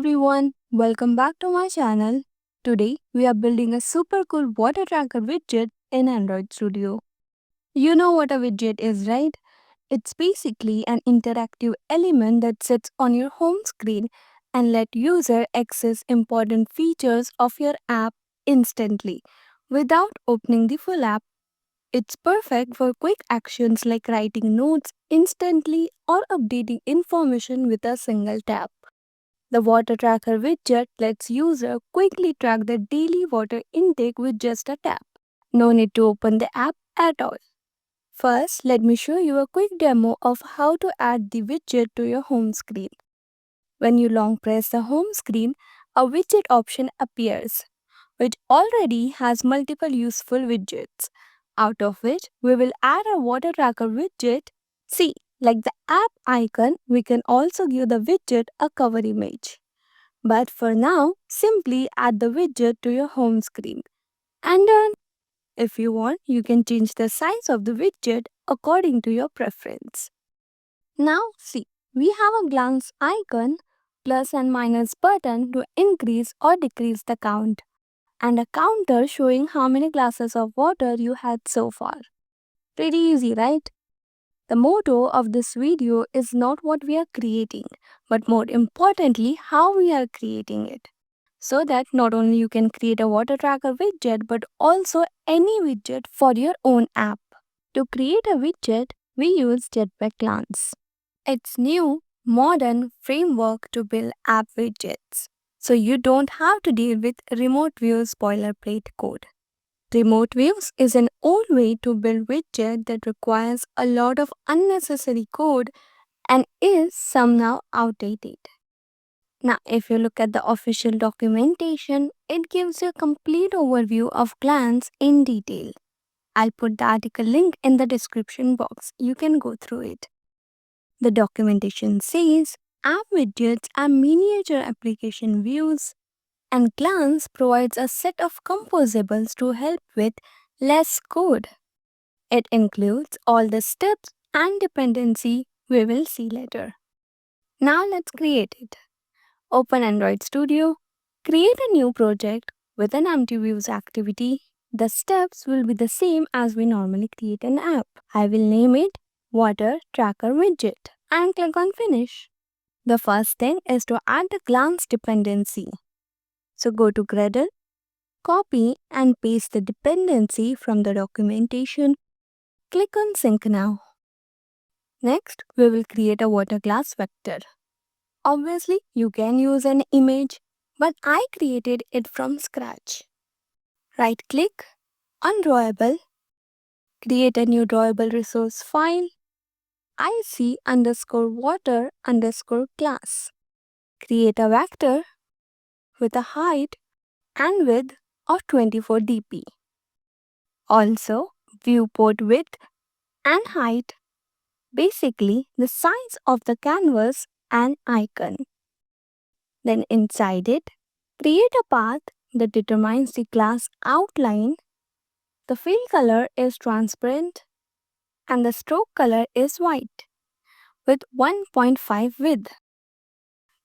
everyone, welcome back to my channel. Today we are building a super cool water tracker widget in Android Studio. You know what a widget is, right? It's basically an interactive element that sits on your home screen and let user access important features of your app instantly without opening the full app. It's perfect for quick actions like writing notes instantly or updating information with a single tap. The water tracker widget lets user quickly track their daily water intake with just a tap. No need to open the app at all. First, let me show you a quick demo of how to add the widget to your home screen. When you long press the home screen, a widget option appears, which already has multiple useful widgets, out of which we will add a water tracker widget. See, like the app icon, we can also give the widget a cover image. But for now, simply add the widget to your home screen. And done. If you want, you can change the size of the widget according to your preference. Now see, we have a glance icon, plus and minus button to increase or decrease the count, and a counter showing how many glasses of water you had so far. Pretty easy, right? The motto of this video is not what we are creating, but more importantly, how we are creating it. So that not only you can create a water tracker widget, but also any widget for your own app. To create a widget, we use Jetpack Glance. It's new, modern framework to build app widgets. So you don't have to deal with remote views boilerplate code. Remote views is an old way to build widget that requires a lot of unnecessary code and is somehow outdated. Now, if you look at the official documentation, it gives you a complete overview of Glance in detail. I'll put the article link in the description box. You can go through it. The documentation says app widgets are miniature application views, and Glance provides a set of composables to help with less code. It includes all the steps and dependency we will see later. Now let's create it. Open Android Studio, create a new project with an empty views activity. The steps will be the same as we normally create an app. I will name it Water Tracker Widget and click on Finish. The first thing is to add the glance dependency. So go to Gradle, copy and paste the dependency from the documentation. Click on Sync now. Next, we will create a water glass vector. Obviously, you can use an image, but I created it from scratch. Right-click on Drawable, create a new drawable resource file, ic_water_class. Create a vector with a height and width of 24 dp. Also, viewport width and height, basically the size of the canvas and icon. Then inside it, create a path that determines the class outline. The fill color is transparent and the stroke color is white with 1.5 width.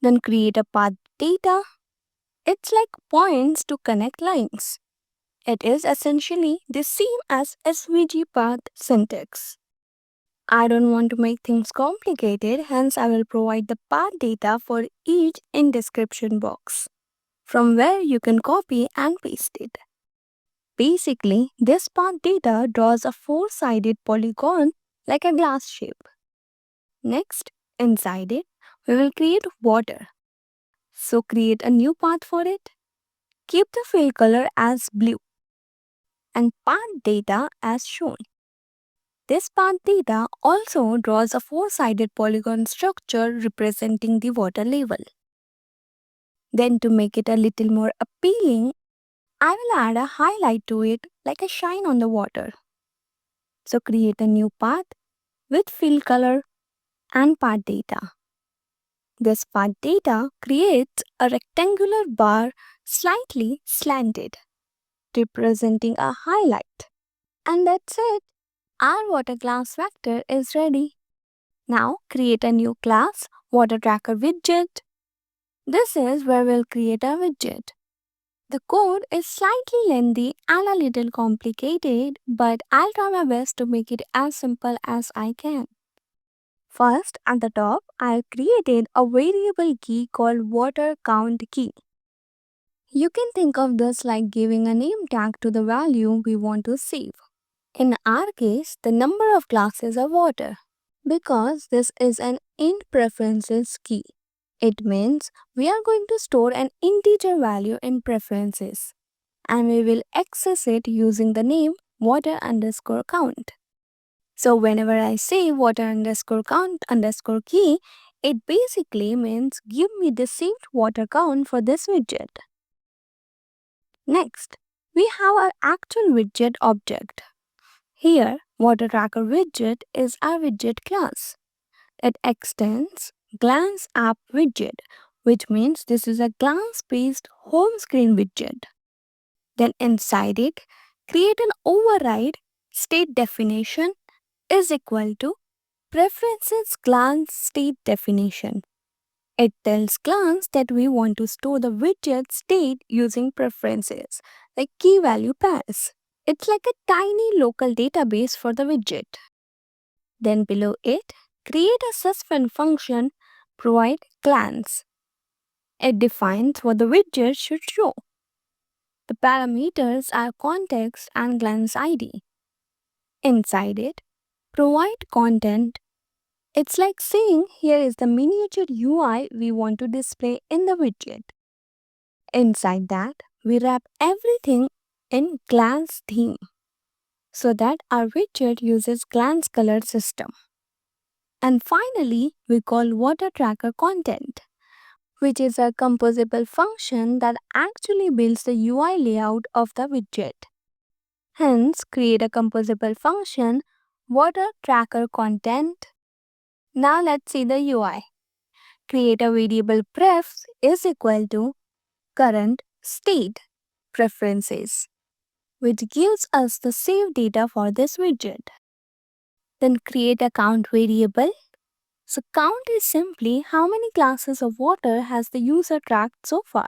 Then create a pathData. It's like points to connect lines. It is essentially the same as SVG path syntax. I don't want to make things complicated, hence I will provide the path data for each in description box, from where you can copy and paste it. Basically, this path data draws a four-sided polygon like a glass shape. Next, inside it, we will create water. So create a new path for it. Keep the fill color as blue and path data as shown. This path data also draws a four-sided polygon structure representing the water level. Then to make it a little more appealing, I will add a highlight to it like a shine on the water. So create a new path with fill color and path data. This path data creates a rectangular bar slightly slanted, representing a highlight. And that's it. Our water glass vector is ready. Now create a new class, water tracker widget. This is where we'll create a widget. The code is slightly lengthy and a little complicated, but I'll try my best to make it as simple as I can. First, at the top, I created a variable key called water count key. You can think of this like giving a name tag to the value we want to save. In our case, the number of glasses of water. Because this is an int preferences key, it means we are going to store an integer value in preferences and we will access it using the name water underscore count. So whenever I say water underscore count underscore key, it basically means give me the saved water count for this widget. Next, we have our actual widget object. Here, water tracker widget is our widget class. It extends glance-appwidget, which means this is a glance-based home screen widget. Then inside it, create an override state definition is equal to preferences glance state definition. It tells Glance that we want to store the widget state using preferences, like key value pairs. It's like a tiny local database for the widget. Then below it, create a suspend function, provide glance. It defines what the widget should show. The parameters are context and glance ID. Inside it, provide content. It's like saying here is the miniature UI we want to display in the widget. Inside that, we wrap everything in glance theme so that our widget uses glance color system. And finally, we call water tracker content, which is a composable function that actually builds the UI layout of the widget. Hence, create a composable function, water tracker content. Now let's see the UI. Create a variable pref is equal to current state preferences, which gives us the saved data for this widget. Then create a count variable. So count is simply how many glasses of water has the user tracked so far.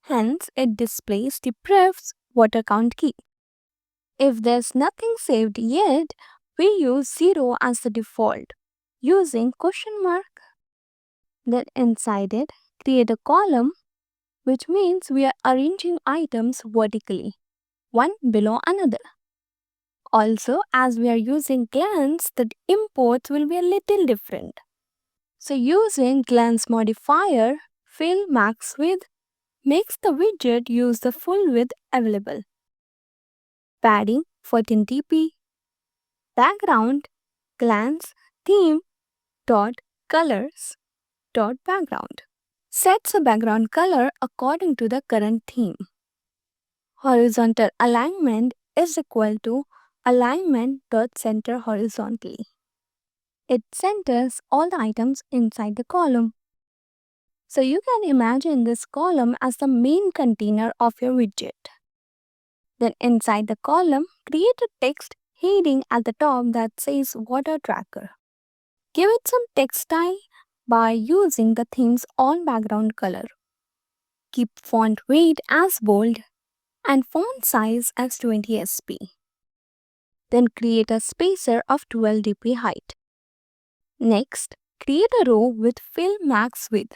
Hence, it displays the pref's water count key. If there's nothing saved yet, we use 0 as the default, using question mark. Then inside it, create a column, which means we are arranging items vertically, one below another. Also, as we are using glance, the imports will be a little different. So using glance modifier, fill max width makes the widget use the full width available. Padding 14 dp. Background glance theme dot colors dot background. Sets a background color according to the current theme. Horizontal alignment is equal to alignment.center horizontally. It centers all the items inside the column. So you can imagine this column as the main container of your widget. Then inside the column, create a text heading at the top that says water tracker. Give it some text style by using the theme's on background color. Keep font weight as bold and font size as 20 sp. Then create a spacer of 12 dp height. Next, create a row with fill max width.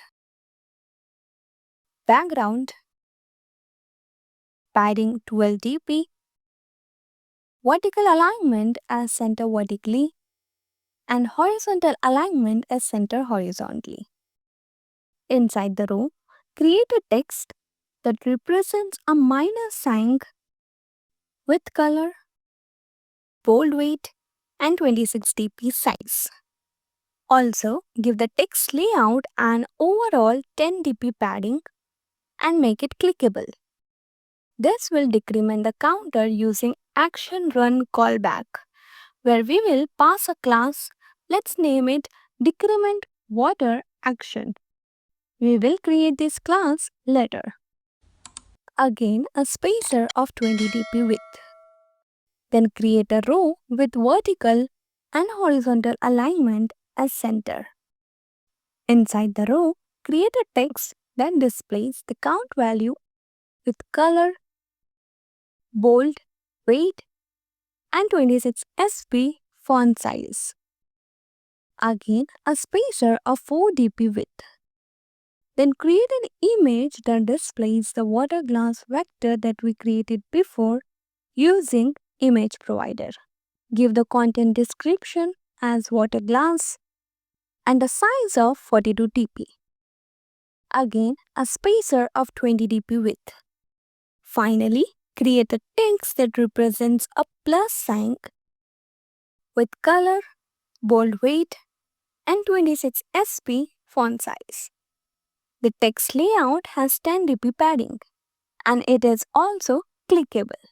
Background, padding 12 dp, vertical alignment as center vertically, and horizontal alignment as center horizontally. Inside the row, create a text that represents a minus sign with color, bold weight, and 26 dp size. Also, give the text layout an overall 10 dp padding and make it clickable. This will decrement the counter using action run callback, where we will pass a class. Let's name it decrement water action. We will create this class later. Again, a spacer of 20 dp width. Then create a row with vertical and horizontal alignment as center. Inside the row, create a text that displays the count value with color, bold, weight, and 26 sp font size. Again, a spacer of 4 dp width. Then create an image that displays the water glass vector that we created before using image provider. Give the content description as water glass and a size of 42 dp. Again, a spacer of 20 dp width. Finally, create a text that represents a plus sign with color, bold weight, and 26 sp font size. The text layout has 10 dp padding and it is also clickable.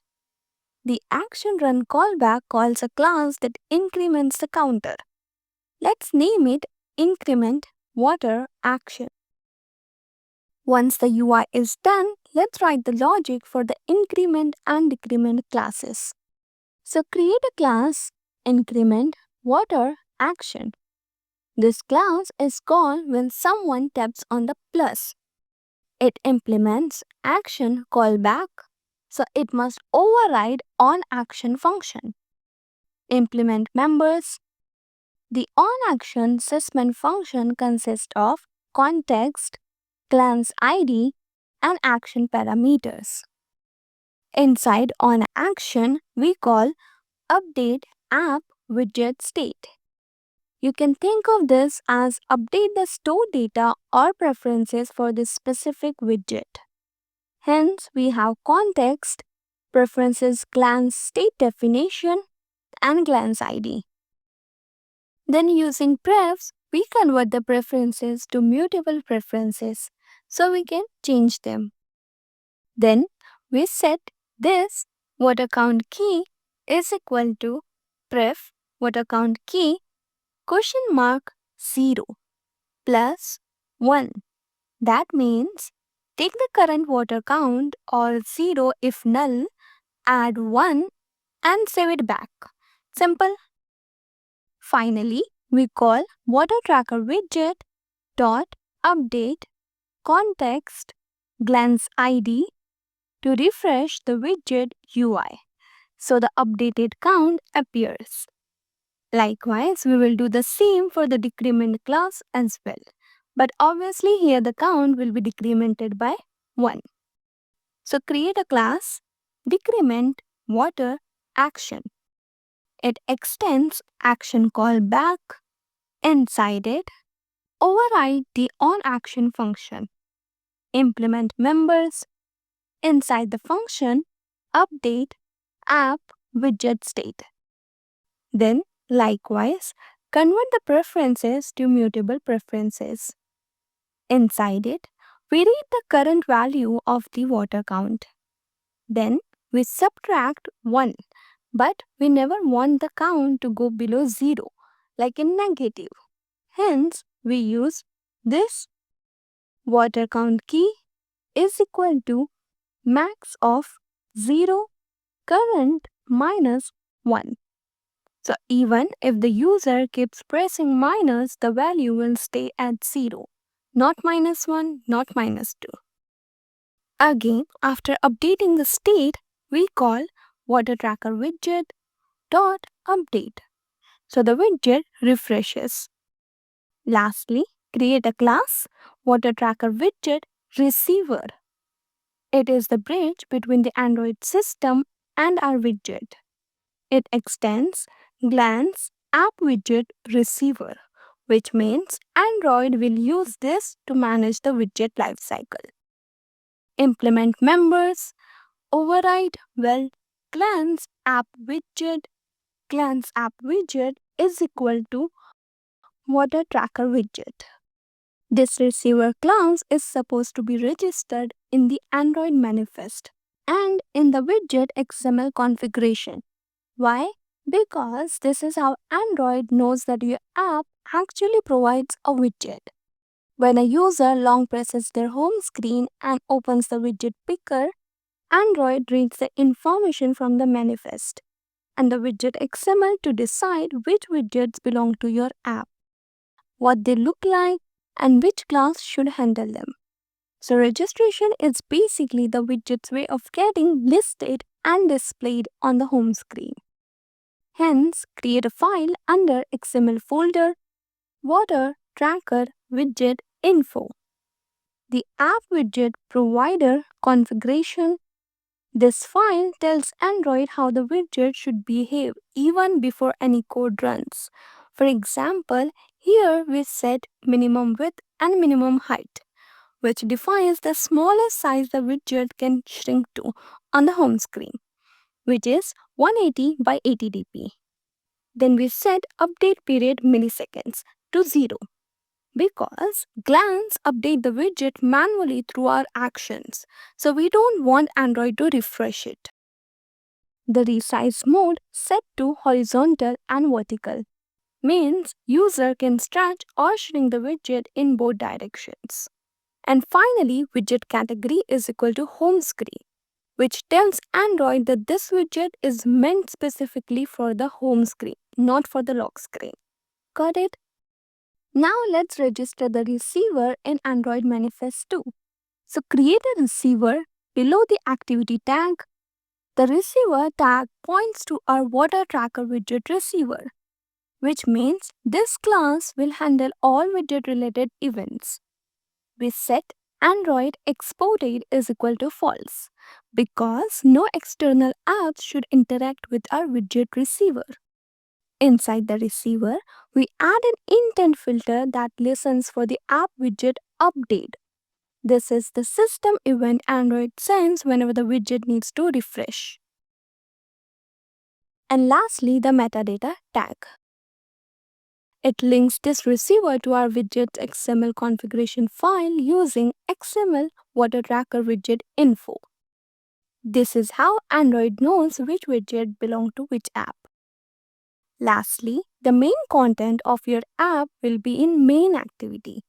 The action run callback calls a class that increments the counter. Let's name it increment water action. Once the UI is done, let's write the logic for the increment and decrement classes. So create a class increment water action. This class is called when someone taps on the plus. It implements action callback, so it must override onAction function. Implement members. The onAction suspend function consists of context, glance ID, and action parameters. Inside onAction, we call update app widget state. You can think of this as update the stored data or preferences for this specific widget. Hence, we have context, preferences glance state definition, and glance ID. Then using prefs, we convert the preferences to mutable preferences so we can change them. Then we set this water count key is equal to pref water count key $0 plus 1. That means take the current water count or 0 if null, add 1 and save it back. Simple. Finally, we call water tracker widget dot update context glance ID to refresh the widget UI so the updated count appears. Likewise, we will do the same for the decrement class as well. But obviously here the count will be decremented by 1. So create a class decrement water action. It extends action callback. Inside it, override the onAction function. Implement members. Inside the function, update app widget state. Then, likewise, convert the preferences to mutable preferences. Inside it, we read the current value of the water count. Then, we subtract 1, but we never want the count to go below 0, like in negative. Hence, we use this water count key is equal to max of 0 current minus 1. So even if the user keeps pressing minus, the value will stay at 0, not minus 1, not minus 2. Again, after updating the state, we call water tracker widget dot update. So the widget refreshes. Lastly, create a class water tracker widget receiver. It is the bridge between the Android system and our widget. It extends glance-appwidget receiver, which means Android will use this to manage the widget lifecycle. Implement members, override glance-appwidget is equal to water tracker widget. This receiver class is supposed to be registered in the AndroidManifest and in the widget XML configuration. Why? Because this is how Android knows that your app actually provides a widget. When a user long presses their home screen and opens the widget picker, Android reads the information from the manifest and the widget XML to decide which widgets belong to your app, what they look like, and which class should handle them. So registration is basically the widget's way of getting listed and displayed on the home screen. Hence, create a file under XML folder, water tracker widget info. The app widget provider configuration. This file tells Android how the widget should behave even before any code runs. For example, here we set minimum width and minimum height, which defines the smallest size the widget can shrink to on the home screen, which is 180 by 80 dp. Then we set update period milliseconds to 0 because Glance update the widget manually through our actions, so we don't want Android to refresh it. The resize mode set to horizontal and vertical means user can stretch or shrink the widget in both directions. And finally, widget category is equal to home screen, which tells Android that this widget is meant specifically for the home screen, not for the lock screen. Got it? Now let's register the receiver in AndroidManifest 2. So create a receiver below the activity tag. The receiver tag points to our water tracker widget receiver, which means this class will handle all widget related events. We set Android exported is equal to false because no external apps should interact with our widget receiver. Inside the receiver, we add an intent filter that listens for the app widget update. This is the system event Android sends whenever the widget needs to refresh. And lastly, the metadata tag. It links this receiver to our widget's XML configuration file using XML water tracker widget info. This is how Android knows which widget belongs to which app. Lastly, the main content of your app will be in MainActivity.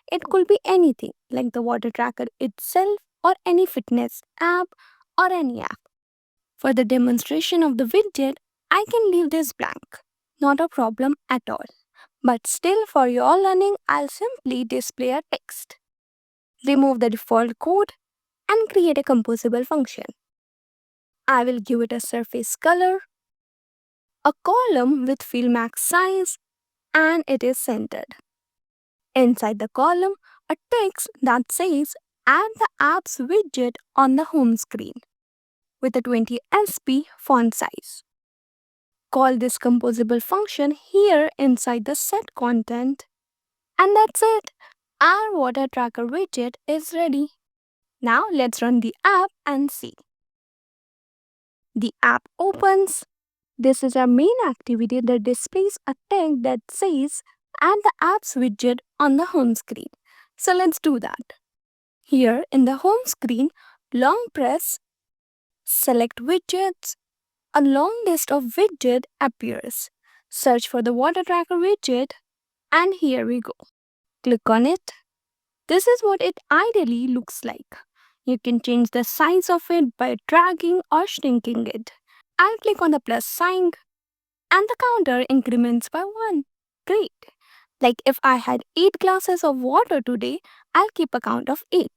It could be anything like the water tracker itself or any fitness app or any app. For the demonstration of the widget, I can leave this blank. Not a problem at all. But still, for your learning, I'll simply display a text. Remove the default code and create a composable function. I will give it a surface color, a column with field max size, and it is centered. Inside the column, a text that says add the apps widget on the home screen with a 20 sp font size. Call this composable function here inside the set content. And that's it. Our water tracker widget is ready. Now let's run the app and see. The app opens. This is our main activity that displays a tag that says add the apps widget on the home screen. So let's do that. Here in the home screen, long press, select widgets. A long list of widget appears. Search for the water tracker widget and here we go. Click on it. This is what it ideally looks like. You can change the size of it by dragging or shrinking it. I'll click on the plus sign and the counter increments by 1. Great. Like if I had 8 glasses of water today, I'll keep a count of 8.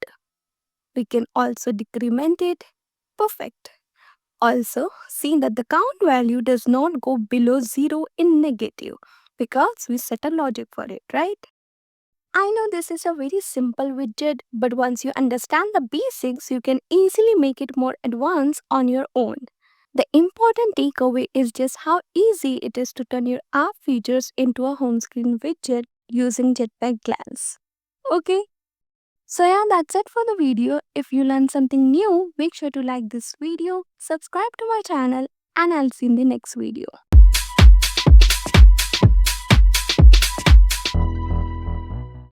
We can also decrement it. Perfect. Also, see that the count value does not go below 0 in negative because we set a logic for it, right? I know this is a very simple widget, but once you understand the basics, you can easily make it more advanced on your own. The important takeaway is just how easy it is to turn your app features into a home screen widget using Jetpack Glance. Okay? So yeah, that's it for the video. If you learned something new, make sure to like this video, subscribe to my channel, and I'll see you in the next video.